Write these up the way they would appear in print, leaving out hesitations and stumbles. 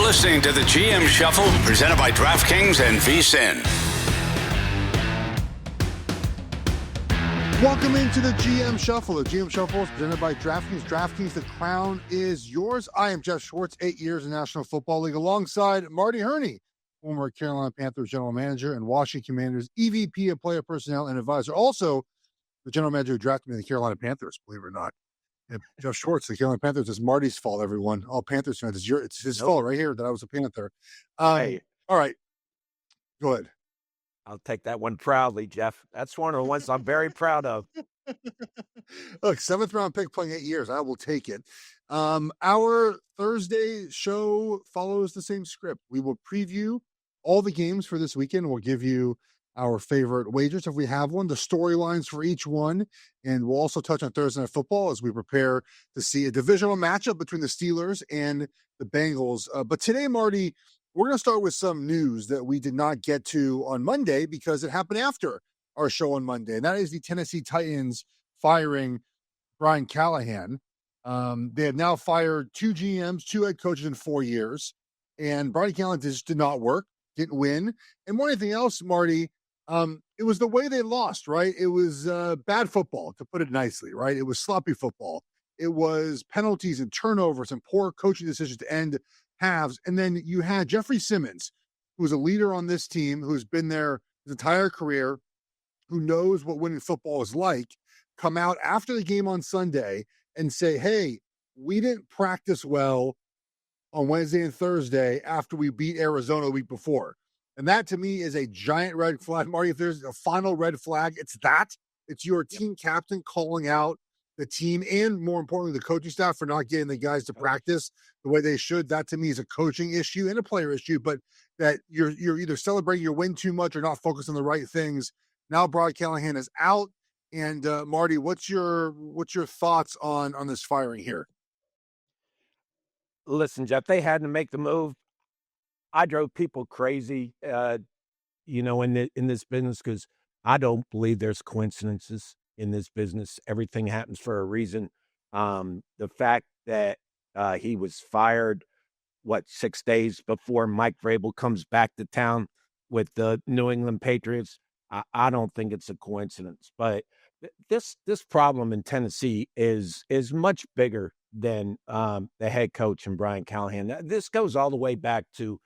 listening to the GM Shuffle, presented by DraftKings and VSiN. Welcome into the GM Shuffle. The GM Shuffle is presented by DraftKings. DraftKings, the crown is yours. I am Geoff Schwartz, 8 years in National Football League, alongside Marty Hurney, former Carolina Panthers general manager and Washington Commanders EVP of player personnel and advisor. Also, the general manager who drafted me in the Carolina Panthers, believe it or not. Yeah, Geoff Schwartz, the Carolina Panthers, is Marty's fault, everyone. All Panthers fans, it's his fault right here that I was a Panther. Hey. All right. Go ahead. I'll take that one proudly, Geoff. That's one of the ones I'm very proud of. Look, 7th round pick playing 8 years. I will take it. Our Thursday show follows the same script. We will preview all the games for this weekend. We'll give you our favorite wagers if we have one, the storylines for each one, and we'll also touch on Thursday Night Football as we prepare to see a divisional matchup between the Steelers and the Bengals. But today, Marty, we're going to start with some news that we did not get to on Monday because it happened after our show on Monday, and that is the Tennessee Titans firing Brian Callahan. They have now fired 2 GMs, 2 head coaches in 4 years, and Brian Callahan just did not work, didn't win. And more than anything else, Marty, it was the way they lost, right? It was bad football, to put it nicely, right? It was sloppy football. It was penalties and turnovers and poor coaching decisions to end halves. And then you had Jeffrey Simmons, who's a leader on this team, who's been there his entire career, who knows what winning football is like, come out after the game on Sunday and say, hey, we didn't practice well on Wednesday and Thursday after we beat Arizona the week before. And that, to me, is a giant red flag. Marty, if there's a final red flag, it's that. It's your team captain calling out the team and, more importantly, the coaching staff for not getting the guys to practice the way they should. That, to me, is a coaching issue and a player issue, but that you're either celebrating your win too much or not focused on the right things. Now Brian Callahan is out. And, Marty, what's your thoughts on this firing here? Listen, Geoff, they had to make the move. I drove people crazy, in this business because I don't believe there's coincidences in this business. Everything happens for a reason. The fact that he was fired, 6 days before Mike Vrabel comes back to town with the New England Patriots, I don't think it's a coincidence. But this problem in Tennessee is much bigger than the head coach and Brian Callahan. This goes all the way back to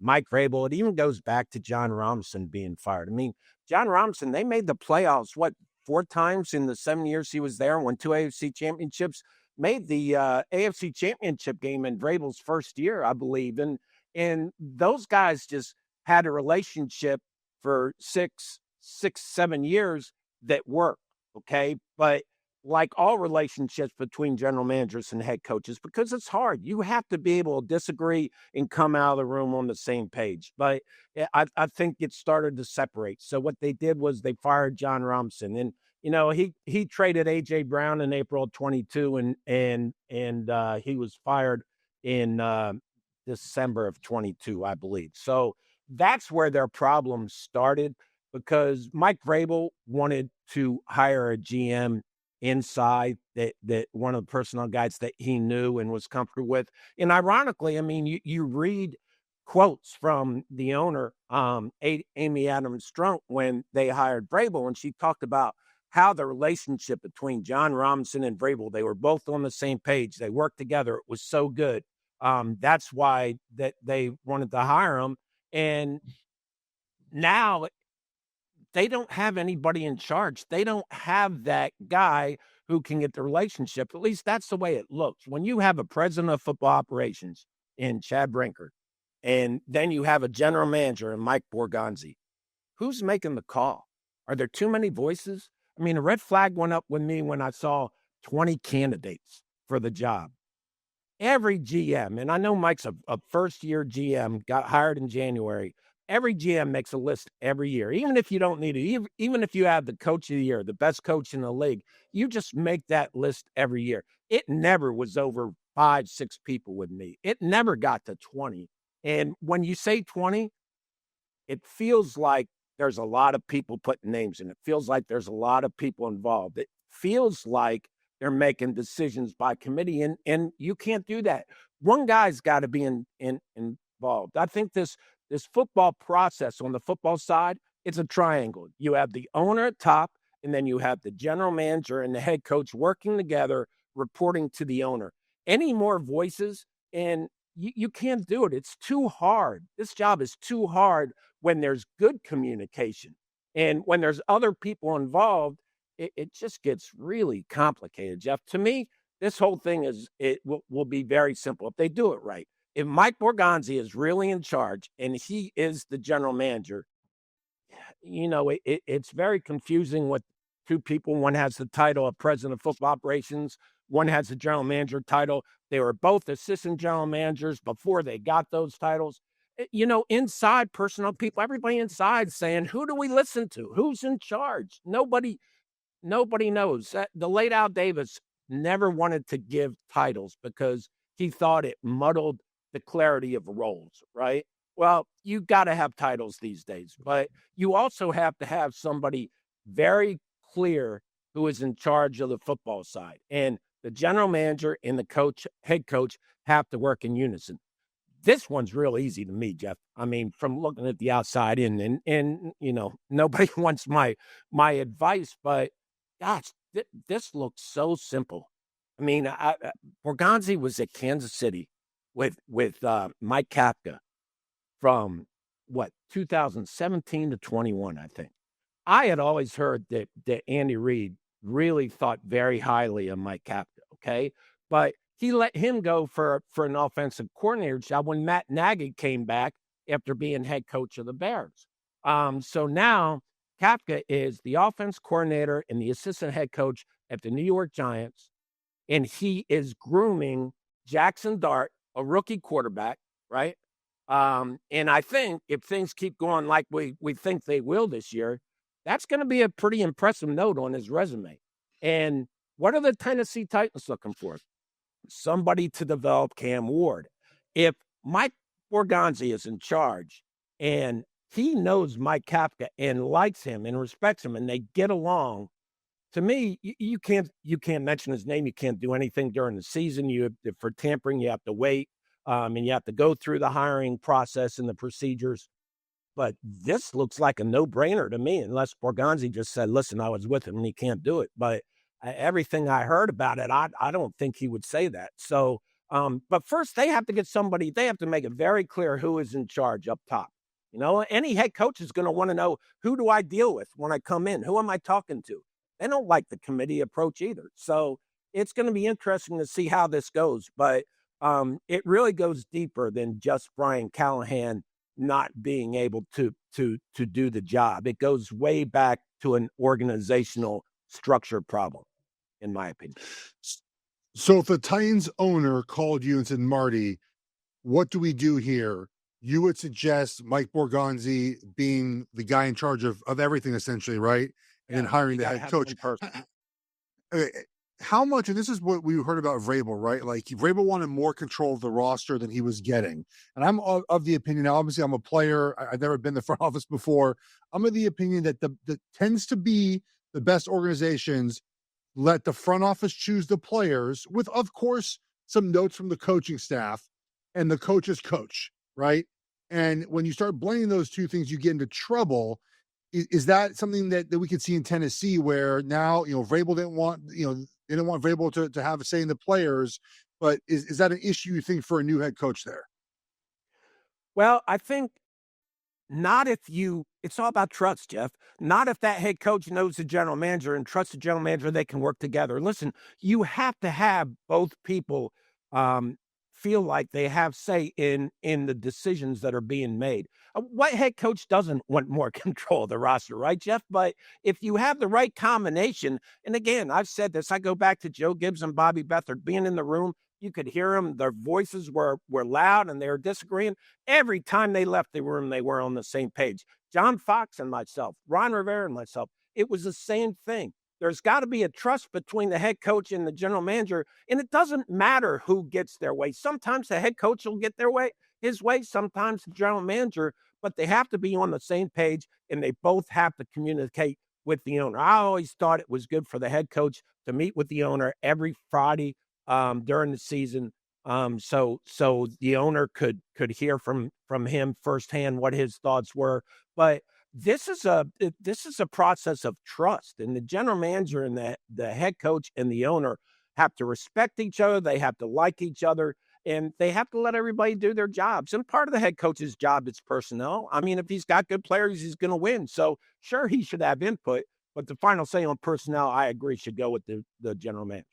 Mike Vrabel. It even goes back to John Robinson being fired. I mean, John Robinson, they made the playoffs, 4 times in the 7 years he was there, won 2 AFC championships, made the AFC championship game in Vrabel's first year, I believe. And those guys just had a relationship for 7 years that worked, okay? But like all relationships between general managers and head coaches, because it's hard. You have to be able to disagree and come out of the room on the same page. But I think it started to separate. So what they did was they fired John Robinson. And, he traded A.J. Brown in April of 22, and he was fired in December of 22, I believe. So that's where their problems started, because Mike Vrabel wanted to hire a GM inside that one of the personnel guys that he knew and was comfortable with. And ironically, I mean, you read quotes from the owner, Amy Adams Strunk, when they hired Vrabel, and she talked about how the relationship between John Robinson and Vrabel, they were both on the same page. They worked together. It was so good. That's why that they wanted to hire him. And now they don't have anybody in charge. They don't have that guy who can get the relationship. At least that's the way it looks. When you have a president of football operations in Chad Brinkert, and then you have a general manager in Mike Borgonzi, who's making the call? Are there too many voices? I mean, a red flag went up with me when I saw 20 candidates for the job. Every GM, and I know Mike's a first-year GM, got hired in January. Every GM makes a list every year, even if you don't need it. Even if you have the coach of the year, the best coach in the league, you just make that list every year. It never was over 5-6 people with me. It never got to 20. And when you say 20, it feels like there's a lot of people putting names in. It feels like there's a lot of people involved. It feels like they're making decisions by committee, and you can't do that. one guy's got to be involved. I think this football process on the football side, it's a triangle. You have the owner at top, and then you have the general manager and the head coach working together, reporting to the owner. Any more voices, and you can't do it. It's too hard. This job is too hard when there's good communication. And when there's other people involved, it just gets really complicated, Geoff. To me, this whole thing will be very simple if they do it right. If Mike Borgonzi is really in charge and he is the general manager, it's very confusing with two people. One has the title of president of football operations. One has the general manager title. They were both assistant general managers before they got those titles. Inside personnel people, everybody inside saying, who do we listen to? Who's in charge? Nobody knows. The late Al Davis never wanted to give titles because he thought it muddled the clarity of roles, right? Well, you got to have titles these days, but you also have to have somebody very clear who is in charge of the football side. And the general manager and the head coach have to work in unison. This one's real easy to me, Geoff. I mean, from looking at the outside in, and nobody wants my advice, but gosh, this looks so simple. I mean, Borgonzi was at Kansas City with Mike Kafka from 2017 to 21, I think. I had always heard that Andy Reid really thought very highly of Mike Kafka, okay? But he let him go for an offensive coordinator job when Matt Nagy came back after being head coach of the Bears. So now Kafka is the offense coordinator and the assistant head coach at the New York Giants, and he is grooming Jackson Dart, a rookie quarterback, right? And I think if things keep going like we think they will this year, that's going to be a pretty impressive note on his resume. And what are the Tennessee Titans looking for? Somebody to develop Cam Ward. If Mike Borgonzi is in charge and he knows Mike Kafka and likes him and respects him and they get along, to me, you can't mention his name. You can't do anything during the season. For tampering, you have to wait, and you have to go through the hiring process and the procedures. But this looks like a no-brainer to me, unless Borgonzi just said, listen, I was with him and he can't do it. But everything I heard about it, I don't think he would say that. So, but first they have to get somebody, they have to make it very clear who is in charge up top. Any head coach is going to want to know, who do I deal with when I come in? Who am I talking to? They don't like the committee approach either. So it's going to be interesting to see how this goes. But it really goes deeper than just Brian Callahan not being able to do the job. It goes way back to an organizational structure problem, in my opinion. So if the Titans owner called you and said, Marty, what do we do here? You would suggest Mike Borgonzi being the guy in charge of everything, essentially, right? And then hiring the head coach. How much, and this is what we heard about Vrabel, right? Like Vrabel wanted more control of the roster than he was getting. And I'm of the opinion, now obviously I'm a player. I've never been in the front office before. I'm of the opinion that that tends to be the best organizations let the front office choose the players with, of course, some notes from the coaching staff and the coach's coach, right? And when you start blending those two things, you get into trouble. Is that something that we could see in Tennessee where now, Vrabel didn't want, they didn't want Vrabel to have a say in the players, but is that an issue you think for a new head coach there? Well, I think not if it's all about trust, Geoff. Not if that head coach knows the general manager and trusts the general manager, they can work together. Listen, you have to have both people feel like they have say in the decisions that are being made. What head coach doesn't want more control of the roster, right, Geoff? But if you have the right combination, and again, I've said this, I go back to Joe Gibbs and Bobby Beathard being in the room. You could hear them. Their voices were loud and they were disagreeing. Every time they left the room, they were on the same page. John Fox and myself, Ron Rivera and myself, it was the same thing. There's got to be a trust between the head coach and the general manager, and it doesn't matter who gets their way. Sometimes the head coach will get his way, sometimes the general manager, but they have to be on the same page, and they both have to communicate with the owner. I always thought it was good for the head coach to meet with the owner every Friday during the season, So the owner could hear from him firsthand what his thoughts were. But this is a process of trust, and the general manager and the head coach and the owner have to respect each other. They have to like each other, and they have to let everybody do their jobs. And part of the head coach's job is personnel. I mean, if he's got good players, he's going to win. So sure, he should have input, but the final say on personnel, I agree, should go with the general manager.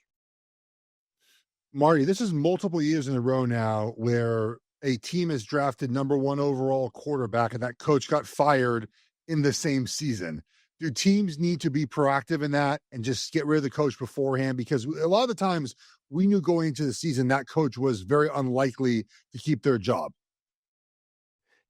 Marty, this is multiple years in a row now where a team has drafted number 1 overall quarterback and that coach got fired in the same season. Do teams need to be proactive in that and just get rid of the coach beforehand? Because a lot of the times we knew going into the season that coach was very unlikely to keep their job.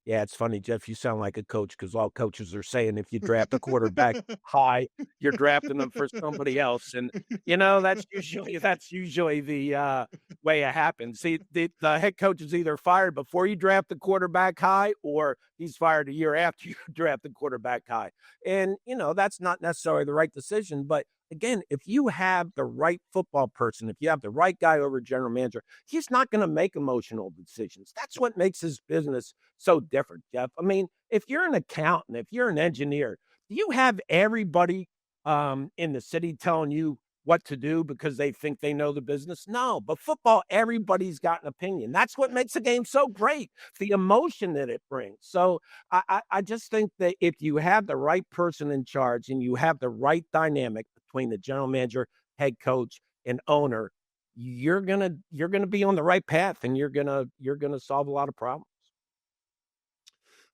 Yeah, it's funny, Geoff, you sound like a coach because all coaches are saying if you draft a quarterback high, you're drafting them for somebody else. And, that's usually the way it happens. See, the head coach is either fired before you draft the quarterback high or he's fired a year after you draft the quarterback high. And, that's not necessarily the right decision. But again, if you have the right football person, if you have the right guy over general manager, he's not going to make emotional decisions. That's what makes his business so different, Geoff. I mean, if you're an accountant, if you're an engineer, do you have everybody in the city telling you what to do because they think they know the business? No, but football, everybody's got an opinion. That's what makes the game so great, the emotion that it brings. So I just think that if you have the right person in charge and you have the right dynamic between the general manager, head coach, and owner, you're gonna be on the right path, and you're gonna solve a lot of problems.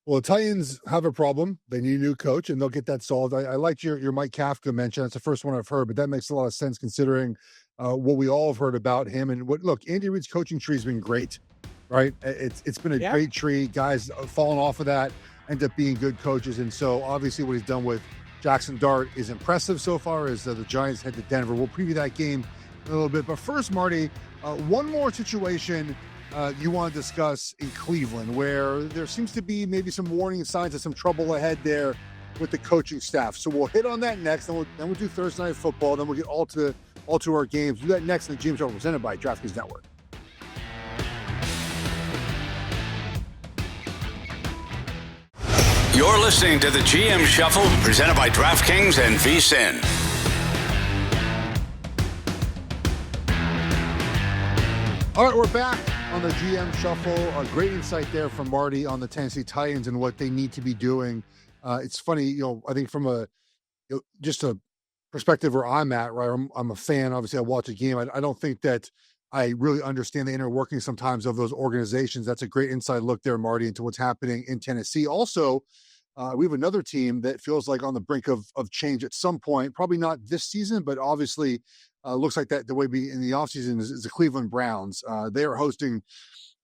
Well, the Titans have a problem. They need a new coach, and they'll get that solved. I liked your Mike Kafka mention. That's the first one I've heard, but that makes a lot of sense considering what we all have heard about him. And look, Andy Reid's coaching tree has been great, right? It's been a great tree. Guys falling off of that end up being good coaches. And so obviously what he's done with Jackson Dart is impressive so far as the Giants head to Denver. We'll preview that game in a little bit. But first, Marty, one more situation you want to discuss in Cleveland, where there seems to be maybe some warning signs of some trouble ahead there with the coaching staff. So we'll hit on that next, then we'll do Thursday Night Football, then we'll get all to our games. Do that next in the GM Show, presented by DraftKings Network. You're listening to the GM Shuffle, presented by DraftKings and VSiN. All right, we're back on the GM Shuffle. A great insight there from Marty on the Tennessee Titans and what they need to be doing. It's funny, I think from just a perspective where I'm at, right? I'm a fan. Obviously, I watch a game. I don't think that I really understand the inner workings sometimes of those organizations. That's a great inside look there, Marty, into what's happening in Tennessee. Also, we have another team that feels like on the brink of change at some point. Probably not this season, but obviously looks like that the way in the offseason is the Cleveland Browns. They are hosting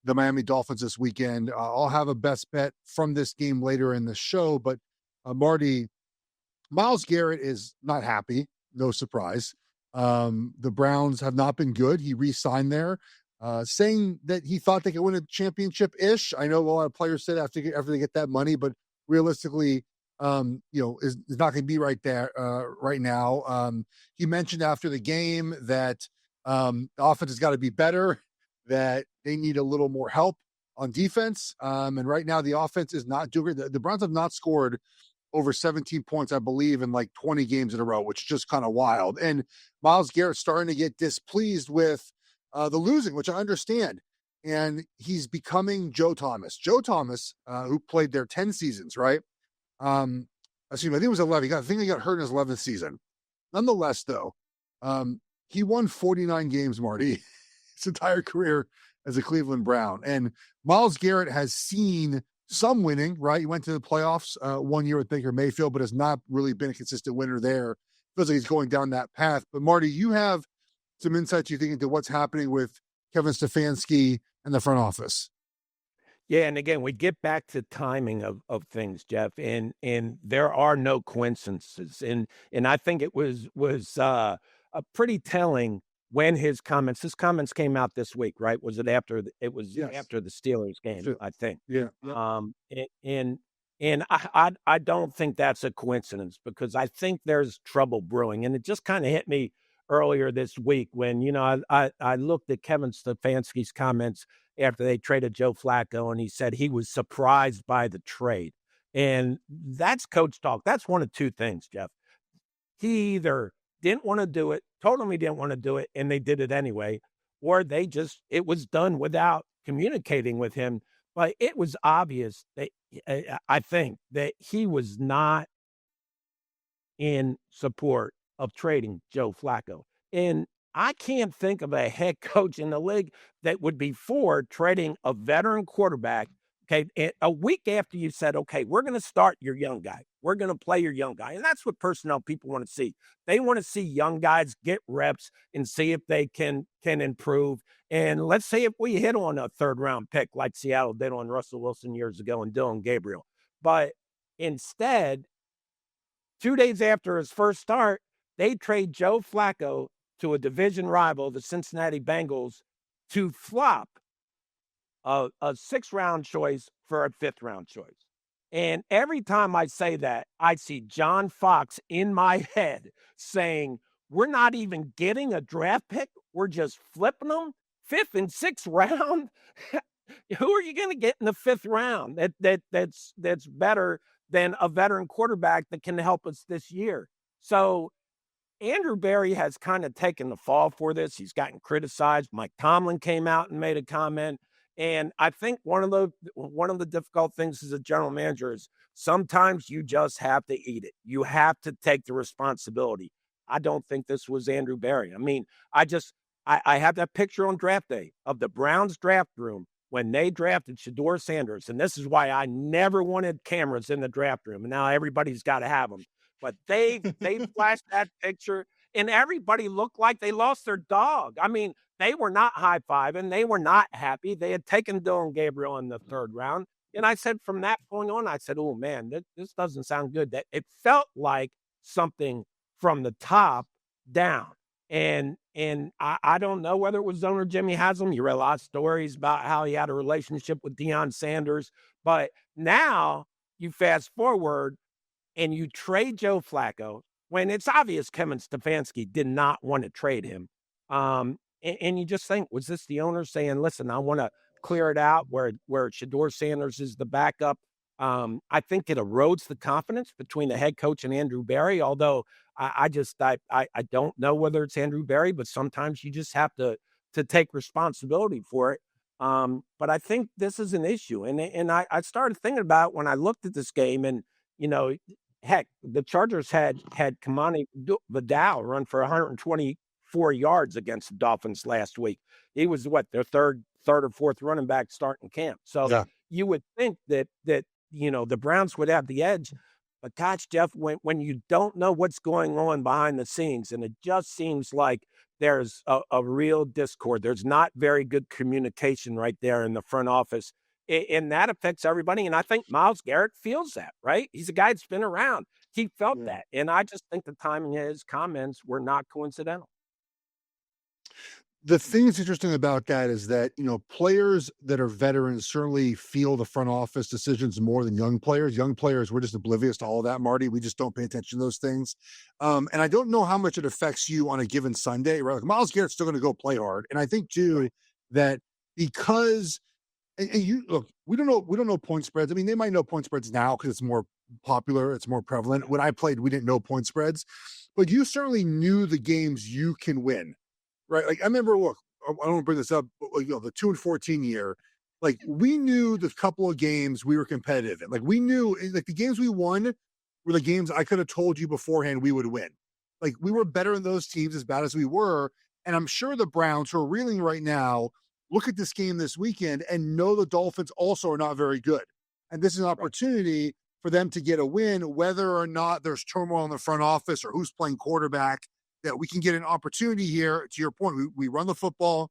the Miami Dolphins this weekend. I'll have a best bet from this game later in the show. But Marty, Myles Garrett is not happy. No surprise. The Browns have not been good. He re-signed there, saying that he thought they could win a championship-ish. I know a lot of players said after they get that money, but realistically, is not going to be right there right now. He mentioned after the game that the offense has got to be better, that they need a little more help on defense. And right now the offense is not doing it. The Browns have not scored over 17 points, I believe, in like 20 games in a row, which is just kind of wild. And Myles Garrett's starting to get displeased with the losing, which I understand. And he's becoming Joe Thomas. Joe Thomas, who played there 10 seasons, right? I think it was 11. I think he got hurt in his 11th season. Nonetheless, though, he won 49 games, Marty, his entire career as a Cleveland Brown. And Myles Garrett has seen some winning, right? He went to the playoffs 1 year with Baker Mayfield, but has not really been a consistent winner there. Feels like he's going down that path. But Marty, you have some insights, you think, into what's happening with Kevin Stefanski and the front office. Yeah, and again, we get back to timing of things, Geoff, and there are no coincidences, and I think it was a pretty telling when his comments came out this week, right? Was it after after the Steelers game? Sure. I think. Yeah. And I don't think that's a coincidence, because I think there's trouble brewing, and it just kind of hit me earlier this week when, I looked at Kevin Stefanski's comments after they traded Joe Flacco, and he said he was surprised by the trade. And that's coach talk. That's one of two things, Geoff. He either didn't want to do it, told him he didn't want to do it, and they did it anyway, or it was done without communicating with him. But it was obvious that I think that he was not in support of trading Joe Flacco. And I can't think of a head coach in the league that would be for trading a veteran quarterback. Okay, a week after you said, okay, we're going to start your young guy. We're going to play your young guy. And that's what personnel people want to see. They want to see young guys get reps and see if they can improve. And let's say if we hit on a third-round pick like Seattle did on Russell Wilson years ago and Dylan Gabriel. But instead, 2 days after his first start, they trade Joe Flacco to a division rival, the Cincinnati Bengals, to flop a 6th-round choice for a 5th-round choice. And every time I say that, I see John Fox in my head saying, we're not even getting a draft pick. We're just flipping them 5th and 6th round. Who are you going to get in the 5th round that's better than a veteran quarterback that can help us this year? So Andrew Berry has kind of taken the fall for this. He's gotten criticized. Mike Tomlin came out and made a comment. And I think one of the difficult things as a general manager is sometimes you just have to eat it. You have to take the responsibility. I don't think this was Andrew Berry. I mean, I have that picture on draft day of the Browns draft room when they drafted Shedeur Sanders. And this is why I never wanted cameras in the draft room. And now everybody's got to have them. But they flashed that picture, and everybody looked like they lost their dog. I mean, they were not high-fiving. They were not happy. They had taken Dylan Gabriel in the 3rd round. And I said, from that point on, I said, oh, man, this doesn't sound good. That it felt like something from the top down. And I don't know whether it was owner Jimmy Haslam. You read a lot of stories about how he had a relationship with Deion Sanders. But now you fast forward and you trade Joe Flacco when it's obvious Kevin Stefanski did not want to trade him. And you just think, was this the owner saying, listen, I want to clear it out where Shedeur Sanders is the backup? I think it erodes the confidence between the head coach and Andrew Berry, although I don't know whether it's Andrew Berry, but sometimes you just have to take responsibility for it. But I think this is an issue. And I started thinking about it when I looked at this game, and, heck, the Chargers had Kamani Vidal run for 124 yards against the Dolphins last week. He was their third or fourth running back starting camp. So you would think that the Browns would have the edge. But gosh, Geoff, when you don't know what's going on behind the scenes, and it just seems like there's a real discord. There's not very good communication right there in the front office. And that affects everybody. And I think Myles Garrett feels that, right? He's a guy that's been around. He felt that. And I just think the timing of his comments were not coincidental. The thing that's interesting about that is that, players that are veterans certainly feel the front office decisions more than young players. Young players, we're just oblivious to all of that, Marty. We just don't pay attention to those things. And I don't know how much it affects you on a given Sunday, right? Like Myles Garrett's still going to go play hard. And I think too, that because, and you look, we don't know point spreads. I mean, they might know point spreads now because it's more popular. It's more prevalent. When I played, we didn't know point spreads, but you certainly knew the games you can win. Right. Like I remember, look, I don't want to bring this up, but the 2-14 year, like we knew the couple of games we were competitive in. Like we knew like the games we won were the games I could have told you beforehand we would win. Like we were better than those teams as bad as we were. And I'm sure the Browns who are reeling right now look at this game this weekend and know the Dolphins also are not very good. And this is an opportunity for them to get a win, whether or not there's turmoil in the front office or who's playing quarterback. That we can get an opportunity here. To your point, we run the football.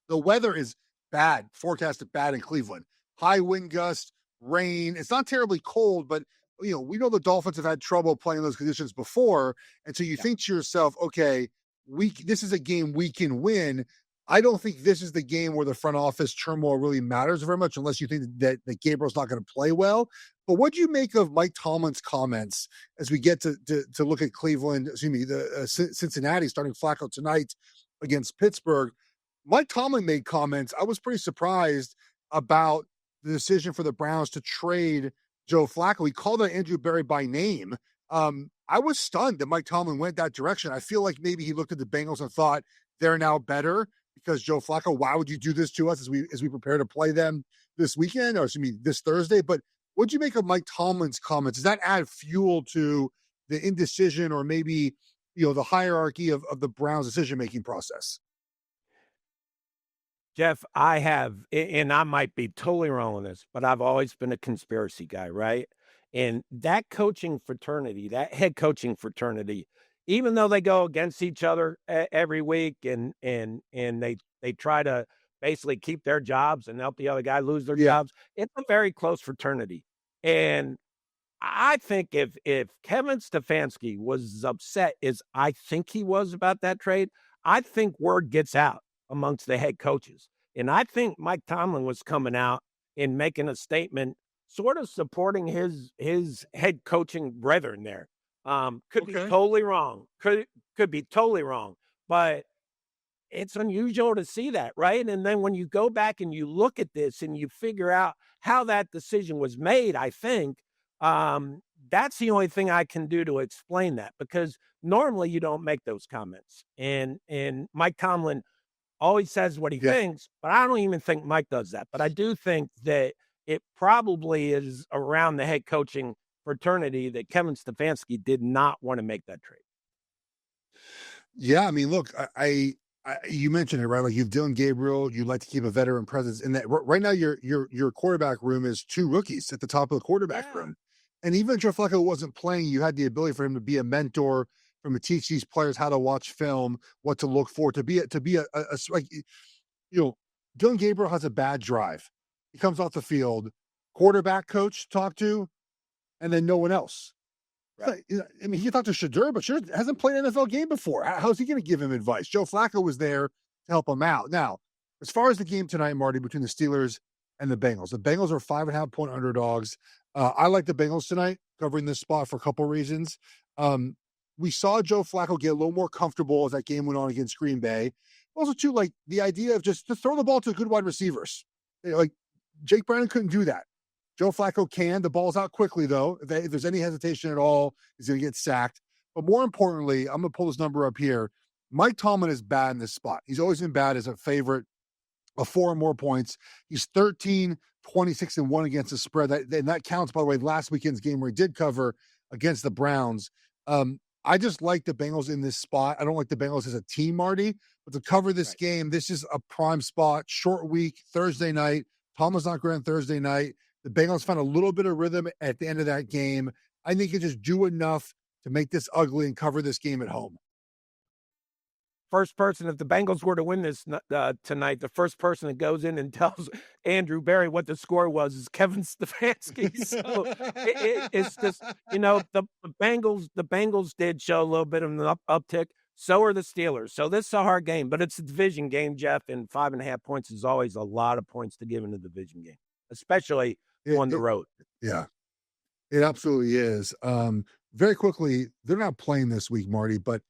The weather is bad, forecasted bad in Cleveland. High wind gust, rain. It's not terribly cold, but we know the Dolphins have had trouble playing those conditions before. And so you think to yourself, okay, this is a game we can win. I don't think this is the game where the front office turmoil really matters very much, unless you think that Gabriel's not going to play well. But what do you make of Mike Tomlin's comments as we get to look at Cleveland, Cincinnati starting Flacco tonight against Pittsburgh? Mike Tomlin made comments. I was pretty surprised about the decision for the Browns to trade Joe Flacco. He called out Andrew Berry by name. I was stunned that Mike Tomlin went that direction. I feel like maybe he looked at the Bengals and thought they're now better because Joe Flacco, why would you do this to us as we prepare to play them this weekend, or this Thursday? But what'd you make of Mike Tomlin's comments? Does that add fuel to the indecision or maybe, the hierarchy of the Browns decision-making process? Geoff, I have, and I might be totally wrong on this, but I've always been a conspiracy guy, right? And that coaching fraternity, that head coaching fraternity, even though they go against each other every week and they try to basically keep their jobs and help the other guy lose their jobs, it's a very close fraternity. And I think if Kevin Stefanski was as upset as I think he was about that trade, I think word gets out amongst the head coaches. And I think Mike Tomlin was coming out and making a statement sort of supporting his head coaching brethren there. Could be totally wrong. Could be totally wrong. But it's unusual to see that, right? And then when you go back and you look at this and you figure out how that decision was made, I think that's the only thing I can do to explain that, because normally you don't make those comments. And Mike Tomlin always says what he thinks, but I don't even think Mike does that. But I do think that it probably is around the head coaching fraternity that Kevin Stefanski did not want to make that trade. Yeah, I mean, look, I you mentioned it, right? Like, you've Dylan Gabriel, you like to keep a veteran presence in that. Right now, your quarterback room is two rookies at the top of the quarterback room. And even if Joe Flacco wasn't playing, you had the ability for him to be a mentor, for him to teach these players how to watch film, what to look for, to be a like, Dylan Gabriel has a bad drive. He comes off the field, quarterback coach talk to, and then no one else. Right. I mean, he talked to Shadur, but Shadur hasn't played an NFL game before. How's he going to give him advice? Joe Flacco was there to help him out. Now, as far as the game tonight, Marty, between the Steelers and the Bengals are 5.5-point underdogs. I like the Bengals tonight, covering this spot for a couple reasons. We saw Joe Flacco get a little more comfortable as that game went on against Green Bay. Also, too, like the idea of just to throw the ball to good wide receivers. Like, Jake Browning couldn't do that. Joe Flacco can. The ball's out quickly, though. If there's any hesitation at all, he's going to get sacked. But more importantly, I'm going to pull this number up here. Mike Tomlin is bad in this spot. He's always been bad as a favorite of 4 or more points. He's 13, 26, and 1 against the spread. That counts, by the way, last weekend's game where he did cover against the Browns. I just like the Bengals in this spot. I don't like the Bengals as a team, Marty, but to cover this game, this is a prime spot. Short week, Thursday night. Tomlin's not great on Thursday night. The Bengals found a little bit of rhythm at the end of that game. I think you just do enough to make this ugly and cover this game at home. First person, if the Bengals were to win this tonight, the first person that goes in and tells Andrew Berry what the score was is Kevin Stefanski. So it's just, the Bengals did show a little bit of an uptick. So are the Steelers. So this is a hard game, but it's a division game, Geoff, and 5.5 points is always a lot of points to give in a division game, especially on the road. Yeah, it absolutely is. Very quickly, they're not playing this week, Marty, but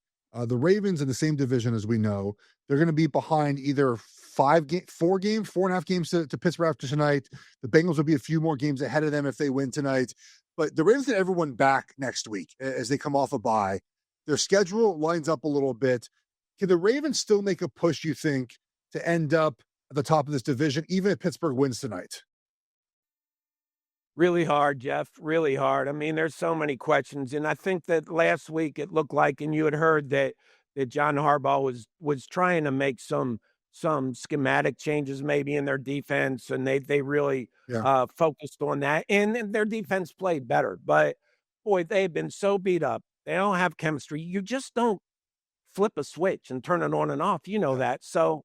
the Ravens in the same division as we know, they're going to be behind either 4.5 games to Pittsburgh after tonight. The Bengals will be a few more games ahead of them if they win tonight. But the Ravens get everyone back next week as they come off a bye. Their schedule lines up a little bit. Can the Ravens still make a push, you think, to end up at the top of this division, even if Pittsburgh wins tonight? Really hard, Geoff, really hard. I mean, there's so many questions. And I think that last week it looked like, and you had heard that John Harbaugh was trying to make some schematic changes maybe in their defense, and they really focused on that. And their defense played better. But, boy, they've been so beat up. They don't have chemistry. You just don't flip a switch and turn it on and off. You know that. So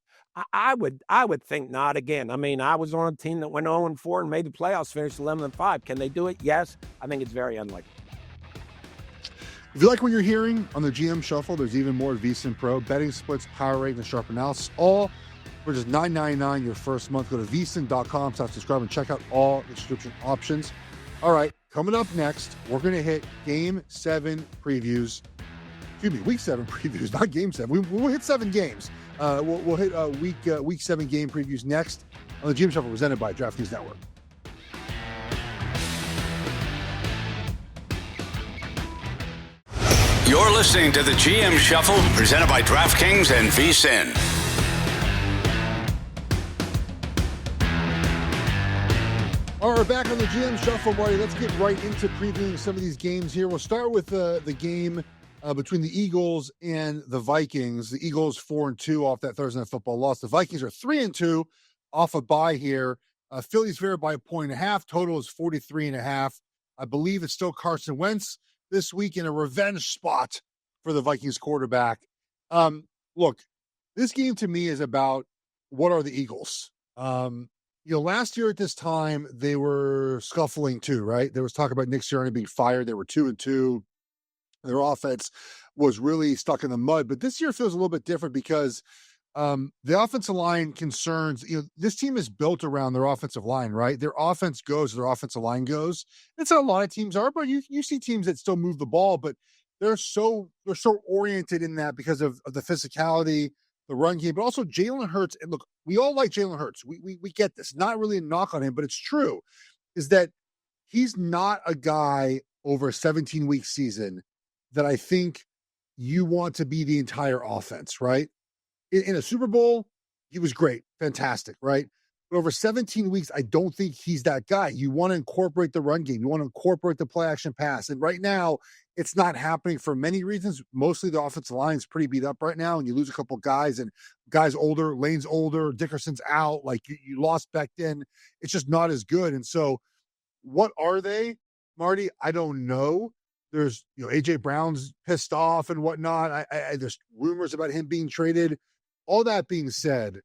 I would think not again. I mean, I was on a team that went 0-4 and made the playoffs, finished 11-5. Can they do it? Yes. I think it's very unlikely. If you like what you're hearing on the GM Shuffle, there's even more at VSiN Pro. Betting splits, power rating, and sharp analysis, all for just $9.99 your first month. Go to vsin.com/subscribe and check out all the subscription options. All right, Coming up next, we're going to hit Game 7 previews. Excuse me, Week 7 previews, not Game 7. We'll hit 7 games. We'll hit Week 7 game previews next on the GM Shuffle presented by DraftKings Network. You're listening to the GM Shuffle presented by DraftKings and VSiN. All right, we're back on the GM Shuffle, Marty. Let's get right into previewing some of these games here. We'll start with the game between the Eagles and the Vikings. The Eagles 4-2 off that Thursday Night Football loss. The Vikings are 3-2 off a bye here. Philly's favored by 1.5. Total is 43.5. I believe it's still Carson Wentz this week in a revenge spot for the Vikings quarterback. Look, this game to me is about what are the Eagles? Last year at this time, they were scuffling too, right? There was talk about Nick Sirianni being fired. They were 2-2. Their offense was really stuck in the mud. But this year feels a little bit different because the offensive line concerns, this team is built around their offensive line, right? Their offense goes, their offensive line goes. That's how a lot of teams are, but you see teams that still move the ball, but they're so oriented in that because of the physicality, the run game, but also Jalen Hurts. And look, we all like Jalen Hurts. We get this. Not really a knock on him, but it's true, is that he's not a guy over a 17-week season that I think you want to be the entire offense, right? In a Super Bowl, he was great, fantastic, right? But over 17 weeks, I don't think he's that guy. You want to incorporate the run game. You want to incorporate the play action pass. And right now, it's not happening for many reasons. Mostly the offensive line is pretty beat up right now, and you lose a couple guys, and guys older, Lane's older, Dickerson's out. Like you lost Becton. It's just not as good. And so what are they, Marty? I don't know. There's, AJ Brown's pissed off and whatnot. There's rumors about him being traded. All that being said,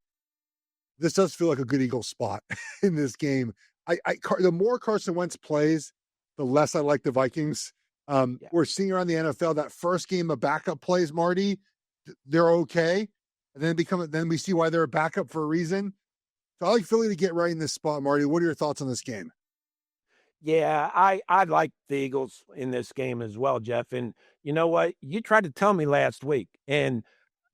this does feel like a good Eagles spot in this game. The more Carson Wentz plays, the less I like the Vikings. We're seeing around the NFL that first game of backup plays, Marty, they're okay. And then we see why they're a backup for a reason. So I like Philly to get right in this spot, Marty. What are your thoughts on this game? Yeah, I like the Eagles in this game as well, Geoff. And you know what? You tried to tell me last week, and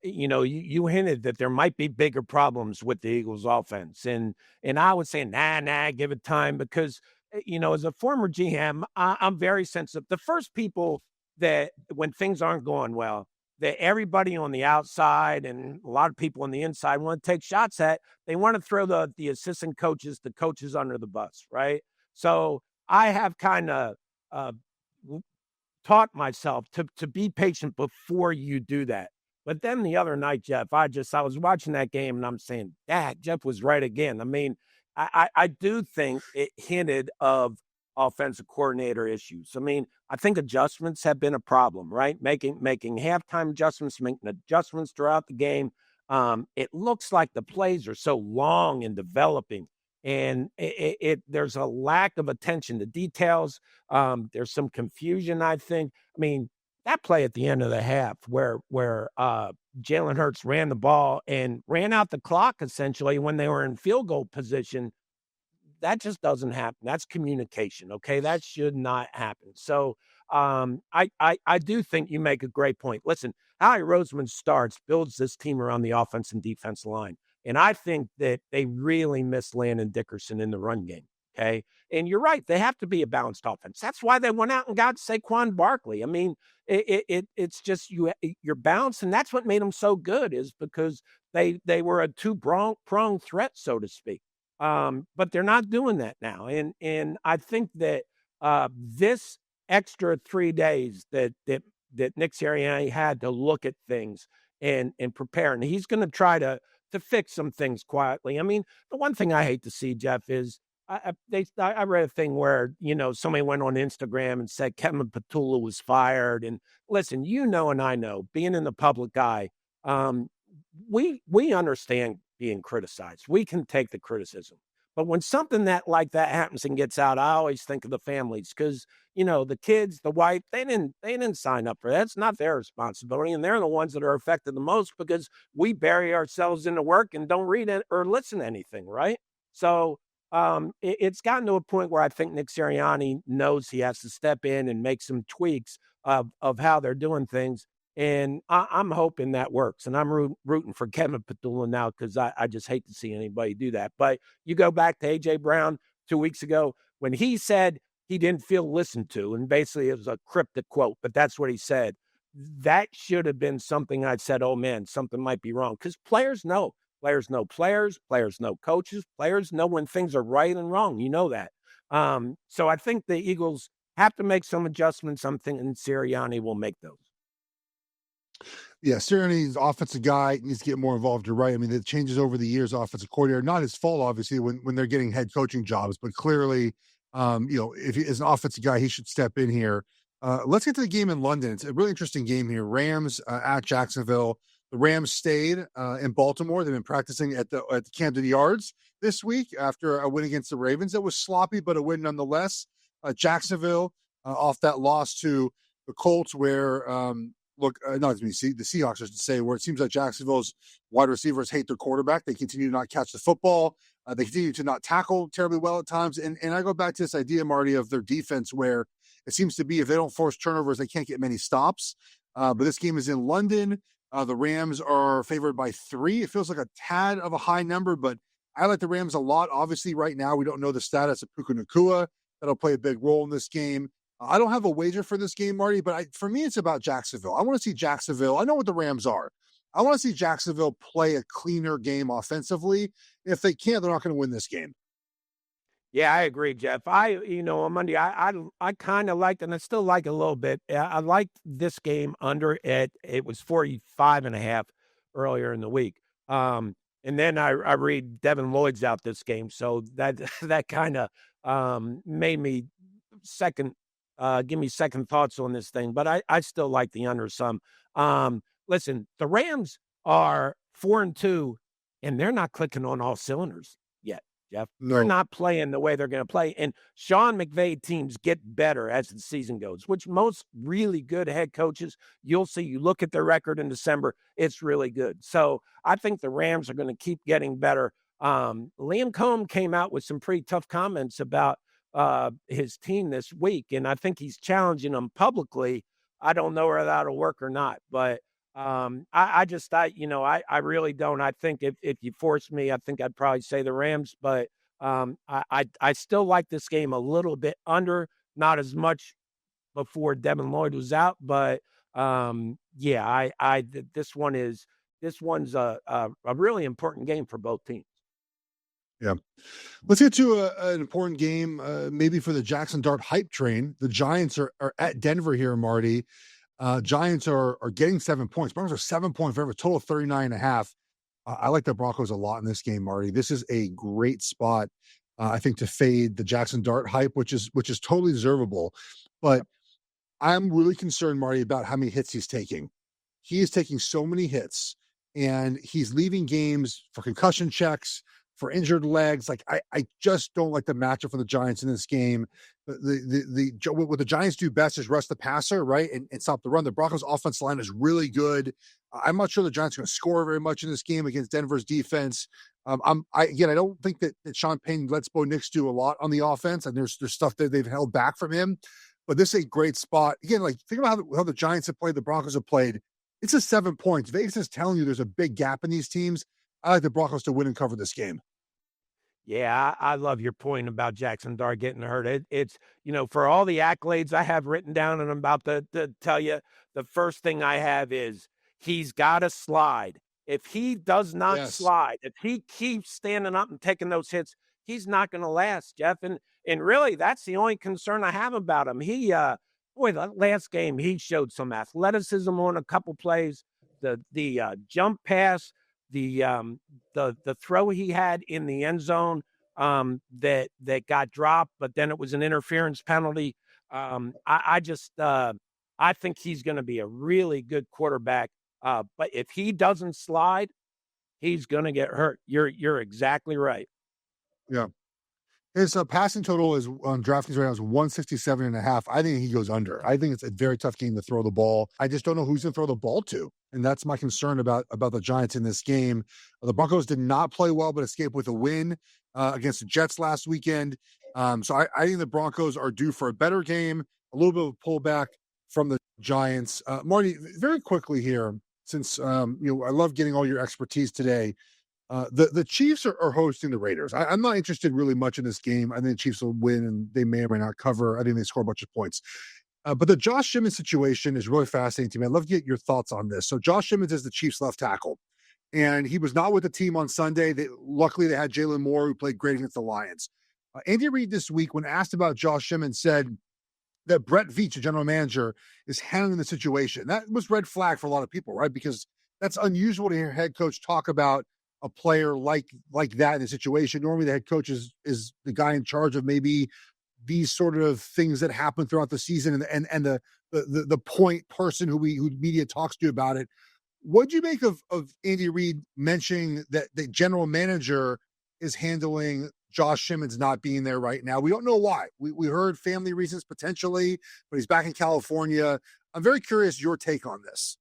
you hinted that there might be bigger problems with the Eagles offense. And I would say, nah, give it time because, as a former GM, I'm very sensitive. The first people that when things aren't going well, that everybody on the outside and a lot of people on the inside want to take shots at, they want to throw the assistant coaches, the coaches under the bus, right? So I have kind of taught myself to be patient before you do that. But then the other night, Geoff, I was watching that game and I'm saying, Geoff was right again. I mean, I do think it hinted of offensive coordinator issues. I mean, I think adjustments have been a problem, right? Making halftime adjustments, making adjustments throughout the game. It looks like the plays are so long in developing, and there's a lack of attention to details. There's some confusion, I think. I mean, that play at the end of the half where Jalen Hurts ran the ball and ran out the clock essentially when they were in field goal position, that just doesn't happen. That's communication, okay? That should not happen. So I do think you make a great point. Listen, Howie Roseman builds this team around the offense and defense line. And I think that they really miss Landon Dickerson in the run game, okay? And you're right, they have to be a balanced offense. That's why they went out and got Saquon Barkley. I mean, it's just you're balanced, and that's what made them so good is because they were a two-pronged threat, so to speak. But they're not doing that now. And I think that this extra 3 days that Nick Sirianni had to look at things and prepare, and he's going to try to fix some things quietly. I mean, the one thing I hate to see, Geoff, is I read a thing where, somebody went on Instagram and said Kevin Petula was fired. And listen, and I know, being in the public eye, we understand being criticized. We can take the criticism. But when something like that happens and gets out, I always think of the families because, the kids, the wife, they didn't sign up for that. It's not their responsibility. And they're the ones that are affected the most because we bury ourselves into work and don't read it or listen to anything, right? So it's gotten to a point where I think Nick Sirianni knows he has to step in and make some tweaks of how they're doing things. And I'm hoping that works. And I'm rooting for Kevin Petula now because I just hate to see anybody do that. But you go back to A.J. Brown 2 weeks ago when he said he didn't feel listened to, and basically it was a cryptic quote, but that's what he said. That should have been something I'd said, oh, man, something might be wrong because players know. Players know players know coaches, players know when things are right and wrong. You know that. So I think the Eagles have to make some adjustments. I'm thinking Sirianni will make those. Yeah, Sirianni's offensive guy needs to get more involved. You're right. I mean, the changes over the years, offensive coordinator, not his fault, obviously, when they're getting head coaching jobs, but clearly, if he is an offensive guy, he should step in here. Let's get to the game in London. It's a really interesting game here. Rams at Jacksonville. The Rams stayed in Baltimore. They've been practicing at the Camden Yards this week after a win against the Ravens. That was sloppy, but a win nonetheless. Jacksonville off that loss to the Colts, where the Seahawks, I should say, where it seems like Jacksonville's wide receivers hate their quarterback. They continue to not catch the football. They continue to not tackle terribly well at times. And I go back to this idea, Marty, of their defense, where it seems to be if they don't force turnovers, they can't get many stops. But this game is in London. The Rams are favored by 3. It feels like a tad of a high number, but I like the Rams a lot. Obviously, right now, we don't know the status of Puka Nacua. That'll play a big role in this game. I don't have a wager for this game, Marty, but for me, it's about Jacksonville. I want to see Jacksonville. I know what the Rams are. I want to see Jacksonville play a cleaner game offensively. If they can't, they're not going to win this game. Yeah, I agree, Geoff. On Monday, I kind of liked, and I still like it a little bit. I liked this game under it was 45.5 earlier in the week. And then I read Devin Lloyd's out this game, so that kind of made me give me second thoughts on this thing. But I still like the under some. Listen, the Rams are 4-2, and they're not clicking on all cylinders yet. Geoff. No. They're not playing the way they're going to play. And Sean McVay teams get better as the season goes, which most really good head coaches, you'll see, you look at their record in December, it's really good. So I think the Rams are going to keep getting better. Liam Cohn came out with some pretty tough comments about his team this week, and I think he's challenging them publicly. I don't know whether that'll work or not, but I really don't. I think if you force me, I think I'd probably say the Rams, but I still like this game a little bit under, not as much before Devin Lloyd was out, but this one's a really important game for both teams. Yeah. Let's get to an important game, maybe for the Jackson Dart hype train. The Giants are at Denver here, Marty. Giants are getting 7 points. Broncos are 7-point favorite, total of 39.5. I like the Broncos a lot in this game, Marty. This is a great spot, I think, to fade the Jackson Dart hype, which is totally deservable. But I'm really concerned, Marty, about how many hits he's taking. He is taking so many hits, and he's leaving games for concussion checks, for injured legs. Like, I just don't like the matchup for the Giants in this game. What the Giants do best is rush the passer, right, and stop the run. The Broncos' offensive line is really good. I'm not sure the Giants are going to score very much in this game against Denver's defense. I don't think that Sean Payton lets Bo Nix do a lot on the offense, and there's stuff that they've held back from him. But this is a great spot. Again, like, think about how the Giants have played, the Broncos have played. It's a 7 points. Vegas is telling you there's a big gap in these teams. I like the Broncos to win and cover this game. Yeah, I love your point about Jackson Dart getting hurt. It's, for all the accolades I have written down, and I'm about to tell you, the first thing I have is he's got to slide. If he does not slide, if he keeps standing up and taking those hits, he's not going to last, Geoff. And really, that's the only concern I have about him. The last game, he showed some athleticism on a couple plays. The jump pass, the throw he had in the end zone that got dropped, but then it was an interference penalty. I think he's going to be a really good quarterback. But if he doesn't slide, he's going to get hurt. You're exactly right. Yeah. His passing total is on DraftKings right now is 167.5. I think he goes under. I think it's a very tough game to throw the ball. I just don't know who's going to throw the ball to. And that's my concern about the Giants in this game. The Broncos did not play well, but escaped with a win against the Jets last weekend. So I think the Broncos are due for a better game, a little bit of a pullback from the Giants. Marty, very quickly here, since I love getting all your expertise today. The Chiefs are hosting the Raiders. I'm not interested really much in this game. I think the Chiefs will win, and they may or may not cover. I think they score a bunch of points. But the Josh Simmons situation is really fascinating to me. I'd love to get your thoughts on this. So Josh Simmons is the Chiefs left tackle, and he was not with the team on Sunday. Luckily, they had Jalen Moore, who played great against the Lions. Andy Reid this week, when asked about Josh Simmons, said that Brett Veach, the general manager, is handling the situation. That was red flag for a lot of people, right? Because that's unusual to hear a head coach talk about a player like that in a situation. Normally the head coach is the guy in charge of maybe these sort of things that happen throughout the season and the point person who media talks to about it. What do you make of Andy Reid mentioning that the general manager is handling Josh Simmons not being there right now? We don't know why. We heard family reasons potentially, but he's back in California. I'm very curious your take on this.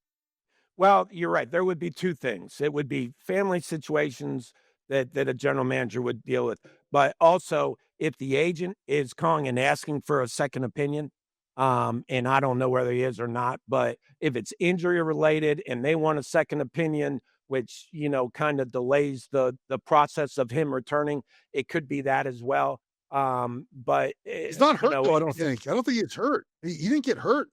Well, you're right. There would be two things. It would be family situations that a general manager would deal with, but also if the agent is calling and asking for a second opinion, and I don't know whether he is or not, but if it's injury related and they want a second opinion, which, kind of delays the process of him returning, it could be that as well. But he's not hurt though. I don't think he gets hurt. He didn't get hurt.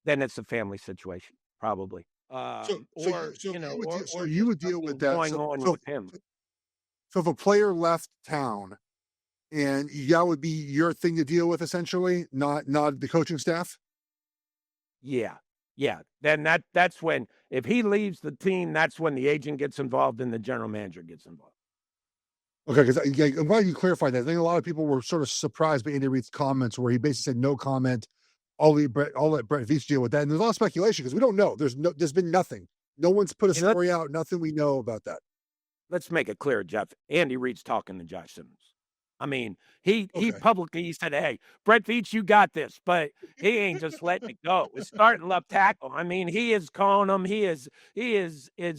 Then it's a family situation. Probably. You would deal with that. Going on with him. So if a player left town, and that would be your thing to deal with, essentially, not the coaching staff. Yeah. Then that's when, if he leaves the team, that's when the agent gets involved and the general manager gets involved. Okay, because I'm glad you clarified that. I think a lot of people were sort of surprised by Andy Reid's comments, where he basically said no comment. I'll let Brett Veach deal with that. And there's a lot of speculation because we don't know. There's been nothing. No one's put a story out. Nothing we know about that. Let's make it clear, Geoff. Andy Reid's talking to Josh Simmons. I mean, he publicly said, "Hey, Brett Veach, you got this," but he ain't just letting it go. It's starting left tackle. I mean, he is calling him. He is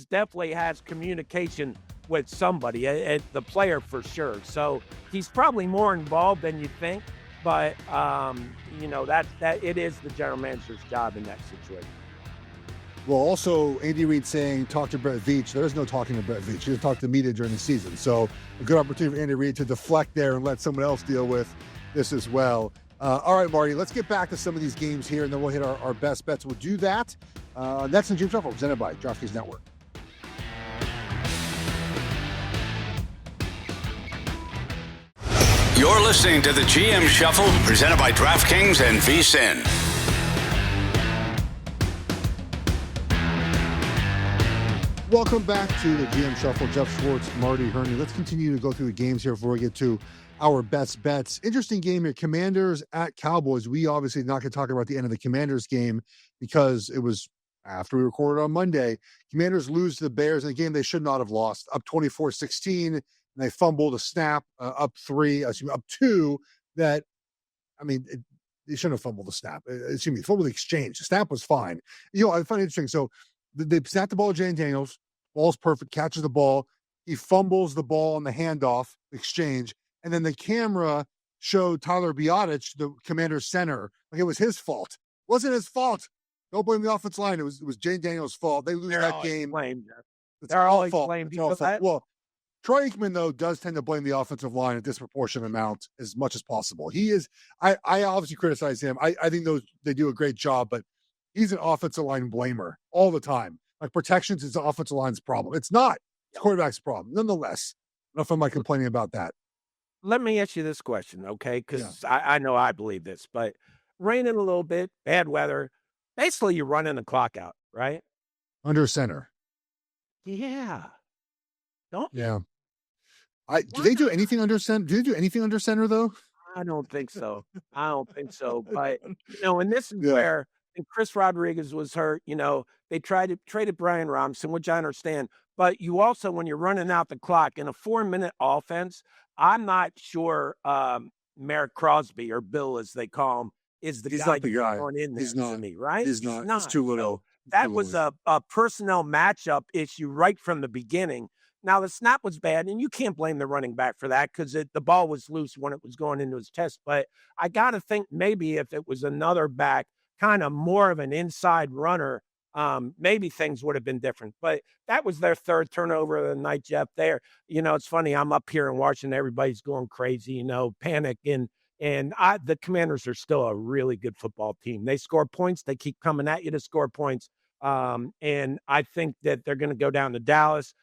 definitely has communication with somebody, the player for sure. So he's probably more involved than you think. But, that it is the general manager's job in that situation. Well, also, Andy Reid saying, talk to Brett Veach. There is no talking to Brett Veach. He doesn't talk to media during the season. So a good opportunity for Andy Reid to deflect there and let someone else deal with this as well. All right, Marty, let's get back to some of these games here, and then we'll hit our best bets. We'll do that next on GM Shuffle, presented by DraftKings Network. You're listening to the GM Shuffle, presented by DraftKings and VSiN. Welcome back to the GM Shuffle. Geoff, Schwartz, Marty, Hurney. Let's continue to go through the games here before we get to our best bets. Interesting game here. Commanders at Cowboys. We obviously not going to talk about the end of the Commanders game because it was after we recorded on Monday. Commanders lose to the Bears in a game they should not have lost. Up 24-16. And they fumbled a snap, up 2. They shouldn't have fumbled the snap. Fumbled the exchange. The snap was fine. I find it interesting. So they snapped the ball to Jane Daniels. Ball's perfect. Catches the ball. He fumbles the ball on the handoff exchange. And then the camera showed Tyler Biotic, the Commander's center, like it was his fault. It wasn't his fault. Don't blame the offensive line. It was Jane Daniels' fault. They lose that game. They're always blamed. Well, Troy Aikman, though, does tend to blame the offensive line a disproportionate amount as much as possible. He is – I obviously criticize him. I think they do a great job, but he's an offensive line blamer all the time. Like, protections is the offensive line's problem. It's not. It's quarterback's problem. Nonetheless, enough of my complaining about that. Let me ask you this question, okay? Because I know I believe this, but raining a little bit, bad weather, basically you're running the clock out, right? Under center. Yeah. Yeah. Do they do anything under center? Do they do anything under center, though? I don't think so. But, and this is where and Chris Rodriguez was hurt. They traded Brian Robinson, which I understand. But you also, when you're running out the clock in a 4-minute offense, I'm not sure Merrick Crosby, or Bill as they call him, is the He's guy not the you guy. want in there He's not. to me, right? He's He's not. It's not. too So little. that was a personnel matchup issue right from the beginning. Now, the snap was bad, and you can't blame the running back for that because the ball was loose when it was going into his chest. But I got to think maybe if it was another back, kind of more of an inside runner, maybe things would have been different. But that was their third turnover of the night, Geoff. It's funny. I'm up here in Washington. Everybody's going crazy, panic. And the Commanders are still a really good football team. They score points. They keep coming at you to score points. And I think that they're going to go down to Dallas.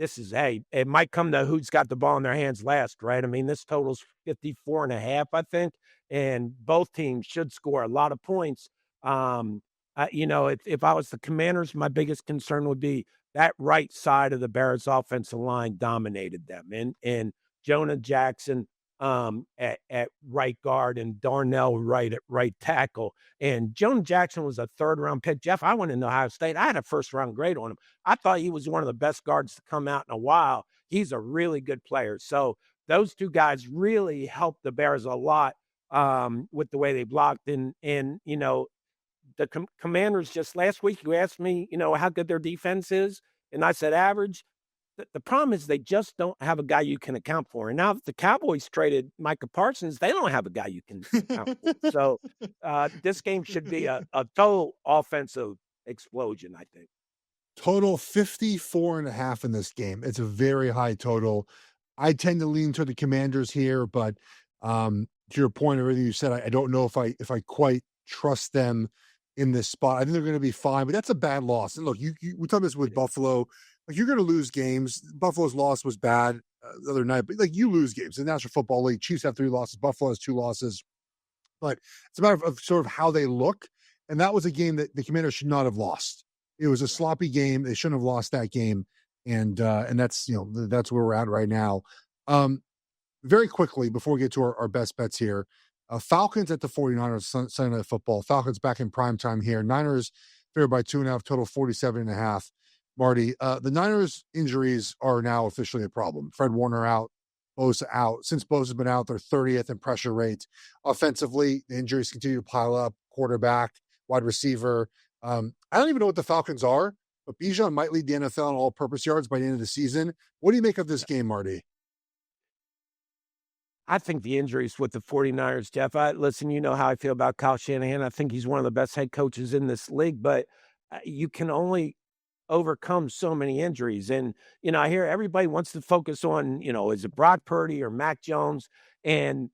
It might come to who's got the ball in their hands last, right? I mean, this total's 54.5, I think, and both teams should score a lot of points. If I was the Commanders, my biggest concern would be that right side of the Bears offensive line dominated them, and Jonah Jackson at right guard and Darnell Wright at right tackle. And Jonah Jackson was a third-round pick. Geoff, I went into Ohio State. I had a first-round grade on him. I thought he was one of the best guards to come out in a while. He's a really good player. So those two guys really helped the Bears a lot with the way they blocked. And the Commanders, just last week, you asked me, how good their defense is. And I said average. The problem is they just don't have a guy you can account for. And now that the Cowboys traded Micah Parsons, they don't have a guy you can account for. So this game should be a total offensive explosion, I think. Total 54.5 in this game. It's a very high total. I tend to lean to the Commanders here, but to your point, everything you said, I don't know if I quite trust them in this spot. I think they're going to be fine, but that's a bad loss. And look, we talked this with Buffalo. Like, you're going to lose games. Buffalo's loss was bad the other night, but you lose games in the National Football League. Chiefs have 3 losses. Buffalo has 2 losses. But it's a matter of sort of how they look. And that was a game that the Commanders should not have lost. It was a sloppy game. They shouldn't have lost that game. And that's, that's where we're at right now. Very quickly, before we get to our best bets here, Falcons at the 49ers, Sunday Night Football. Falcons back in prime time here. Niners favored by 2.5, total 47.5. Marty, the Niners injuries are now officially a problem. Fred Warner out, Bosa out. Since Bosa's been out, they're 30th in pressure rate. Offensively, the injuries continue to pile up. Quarterback, wide receiver. I don't even know what the Falcons are, but Bijan might lead the NFL in all-purpose yards by the end of the season. What do you make of this game, Marty? I think the injuries with the 49ers, Geoff, listen, you know how I feel about Kyle Shanahan. I think he's one of the best head coaches in this league, but you can only overcome so many injuries. And, I hear everybody wants to focus on, is it Brock Purdy or Mac Jones? And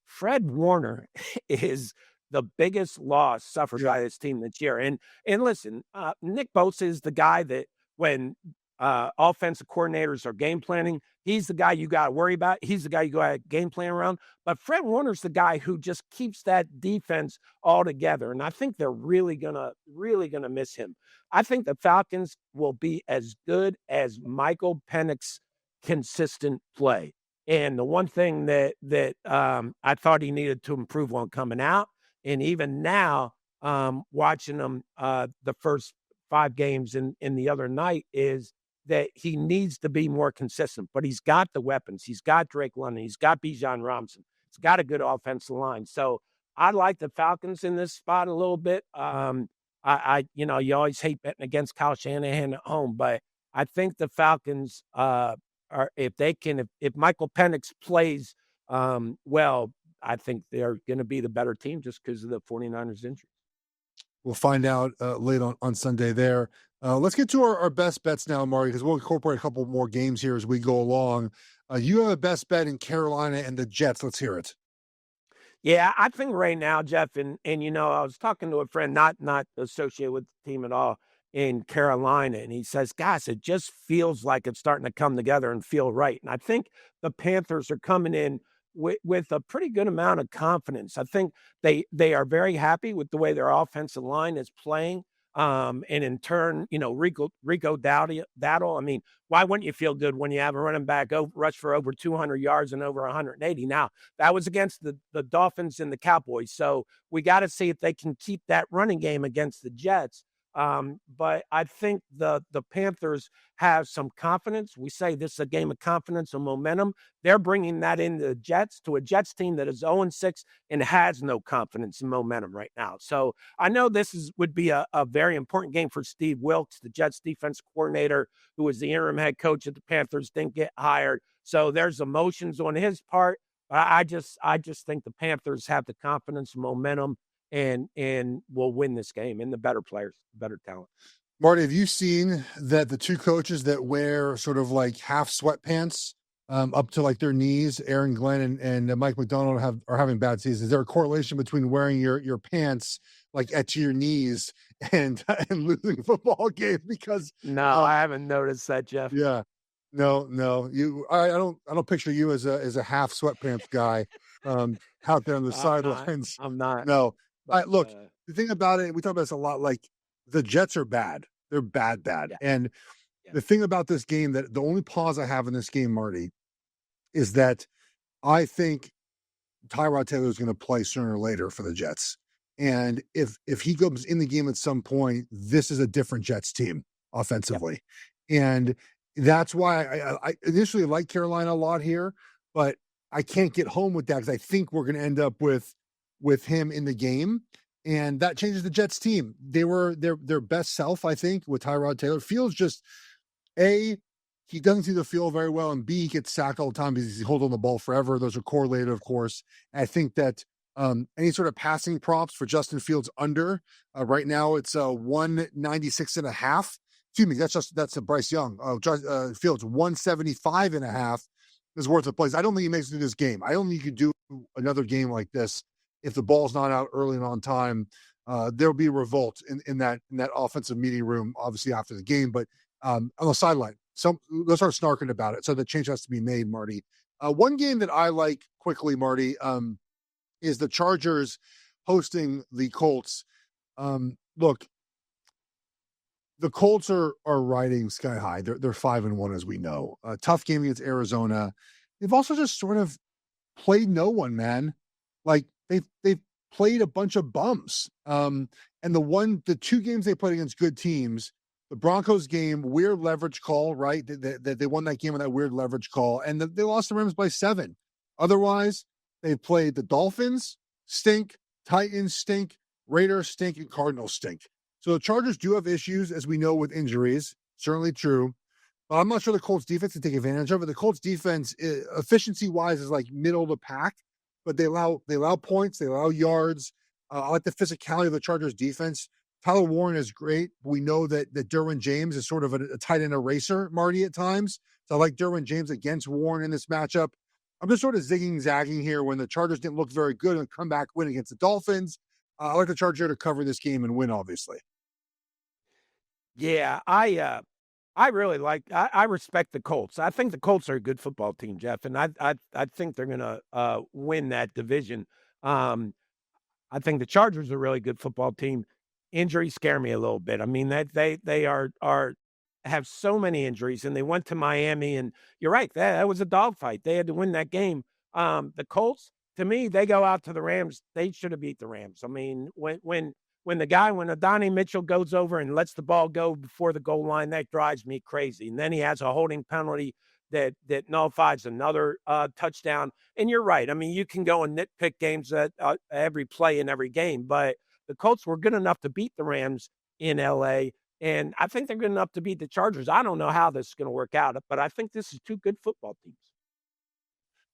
Fred Warner is the biggest loss suffered by this team this year. And listen, Nick Bosa is the guy that when offensive coordinators are game planning, he's the guy you got to worry about. He's the guy you got to game plan around. But Fred Warner's the guy who just keeps that defense all together. And I think they're really gonna miss him. I think the Falcons will be as good as Michael Penix's consistent play. And the one thing that I thought he needed to improve on coming out, and even now watching him the first 5 games in the other night, is that he needs to be more consistent. But he's got the weapons. He's got Drake London. He's got Bijan Robinson. He's got a good offensive line. So I like the Falcons in this spot a little bit. You always hate betting against Kyle Shanahan at home, but I think the Falcons are, if Michael Penix plays well, I think they're going to be the better team just because of the 49ers injury. We'll find out late on Sunday there. Let's get to our best bets now, Marty, because we'll incorporate a couple more games here as we go along. You have a best bet in Carolina and the Jets. Let's hear it. Yeah, I think right now, Geoff, and I was talking to a friend not associated with the team at all in Carolina, and he says, guys, it just feels like it's starting to come together and feel right. And I think the Panthers are coming in with a pretty good amount of confidence. I think they are very happy with the way their offensive line is playing. And in turn, Rico Dowdle. I mean, why wouldn't you feel good when you have a running back rush for over 200 yards and over 180? Now, that was against the Dolphins and the Cowboys. So we got to see if they can keep that running game against the Jets. But I think the Panthers have some confidence. We say this is a game of confidence and momentum. They're bringing that into the Jets, to a Jets team that is 0-6 and has no confidence and momentum right now. So I know this would be a very important game for Steve Wilks, the Jets defense coordinator, who was the interim head coach at the Panthers, didn't get hired. So there's emotions on his part. I just think the Panthers have the confidence and momentum and will win this game, and the better players, better talent. Marty, have you seen that the two coaches that wear sort of like half sweatpants up to like their knees, Aaron Glenn and Mike McDonald, are having bad seasons? Is there a correlation between wearing your pants like at your knees and losing a football game? Because no, I haven't noticed that, Geoff. Yeah, no, I don't picture you as a half sweatpants guy out there on the sidelines. I'm not. No. Look, the thing about it, we talk about this a lot, like the Jets are bad. They're bad. Yeah. And the thing about this game, that the only pause I have in this game, Marty, is that I think Tyrod Taylor is going to play sooner or later for the Jets. And if he goes in the game at some point, this is a different Jets team offensively. Yep. And that's why I initially like Carolina a lot here, but I can't get home with that because I think we're going to end up with him in the game, and that changes the Jets team. They were their best self, I think, with Tyrod Taylor. Fields just, A, he doesn't see the field very well, and B, he gets sacked all the time because he's holding the ball forever. Those are correlated, of course. And I think that any sort of passing props for Justin Fields under, right now it's 196.5. Excuse me, that's a Bryce Young. Fields 175.5 is worth of plays. I don't think he makes it through this game. I don't think you could do another game like this if the ball's not out early and on time. There'll be revolt in that offensive meeting room, obviously after the game, but on the sideline, they'll start snarking about it. So the change has to be made, Marty. One game that I like quickly, Marty, is the Chargers hosting the Colts. Look, the Colts are riding sky high. They're 5-1, as we know. A tough game against Arizona. They've also just sort of played no one, man. Like they've played a bunch of bums. And the two games they played against good teams, the Broncos game, weird leverage call, right? They won that game with that weird leverage call, and they lost the Rams by 7. Otherwise, they've played the Dolphins, stink, Titans stink, Raiders stink, and Cardinals stink. So the Chargers do have issues, as we know, with injuries. Certainly true. But I'm not sure the Colts defense can take advantage of it. The Colts defense, efficiency-wise, is like middle of the pack, but they allow points, they allow yards. I like the physicality of the Chargers defense. Tyler Warren is great. We know that Derwin James is sort of a tight end eraser, Marty, at times. So I like Derwin James against Warren in this matchup. I'm just sort of zigging, zagging here when the Chargers didn't look very good and come back win against the Dolphins. I like the Chargers to cover this game and win, obviously. Yeah, I really I respect the Colts. I think the Colts are a good football team, Geoff, and I think they're going to win that division. I think the Chargers are a really good football team. Injuries scare me a little bit. I mean, that they have so many injuries, and they went to Miami, and you're right, that was a dogfight. They had to win that game. The Colts, to me, they go out to the Rams. They should have beat the Rams. I mean, when Adonai Mitchell goes over and lets the ball go before the goal line, that drives me crazy. And then he has a holding penalty that nullifies another touchdown. And you're right. I mean, you can go and nitpick games at every play in every game, but the Colts were good enough to beat the Rams in L.A., and I think they're good enough to beat the Chargers. I don't know how this is going to work out, but I think this is two good football teams.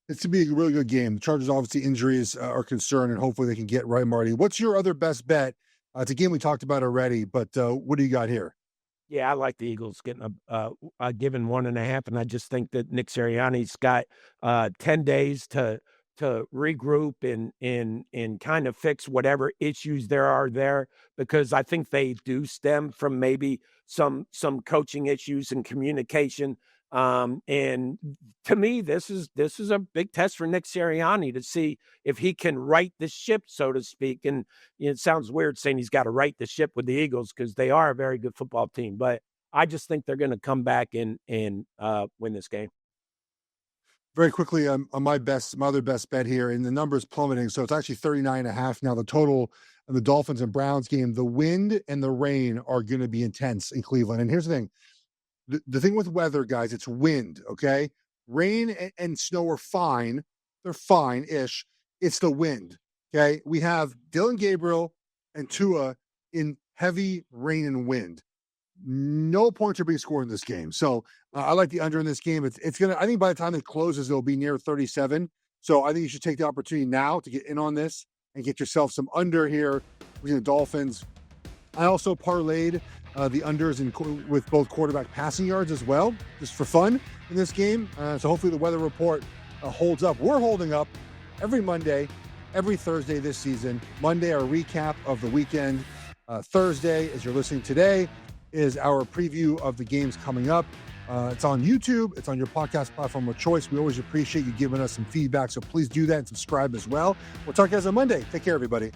It's to be a really good game. The Chargers, obviously, injuries are concerned, and hopefully they can get right, Marty. What's your other best bet? It's a game we talked about already, but what do you got here? Yeah, I like the Eagles getting a given 1.5, and I just think that Nick Sirianni's got 10 days to regroup and kind of fix whatever issues there are there, because I think they do stem from maybe some coaching issues and communication And to me, this is a big test for Nick Sirianni to see if he can right the ship, so to speak. And it sounds weird saying he's got to right the ship with the Eagles because they are a very good football team. But I just think they're going to come back and win this game. Very quickly, on my other best bet here, and the number is plummeting, so it's actually 39.5 now. The total of the Dolphins and Browns game, the wind and the rain are going to be intense in Cleveland. And here's the thing. The thing with weather, guys, it's wind, okay? Rain and snow are fine. They're fine-ish. It's the wind, okay? We have Dylan Gabriel and Tua in heavy rain and wind. No points are being scored in this game. So I like the under in this game. It's going to, I think by the time it closes, it'll be near 37. So I think you should take the opportunity now to get in on this and get yourself some under here with the Dolphins. I also parlayed the unders with both quarterback passing yards as well, just for fun in this game. So hopefully the weather report holds up. We're holding up every Monday, every Thursday this season. Monday, our recap of the weekend. Thursday, as you're listening today, is our preview of the games coming up. It's on YouTube. It's on your podcast platform of choice. We always appreciate you giving us some feedback, so please do that and subscribe as well. We'll talk to you guys on Monday. Take care, everybody.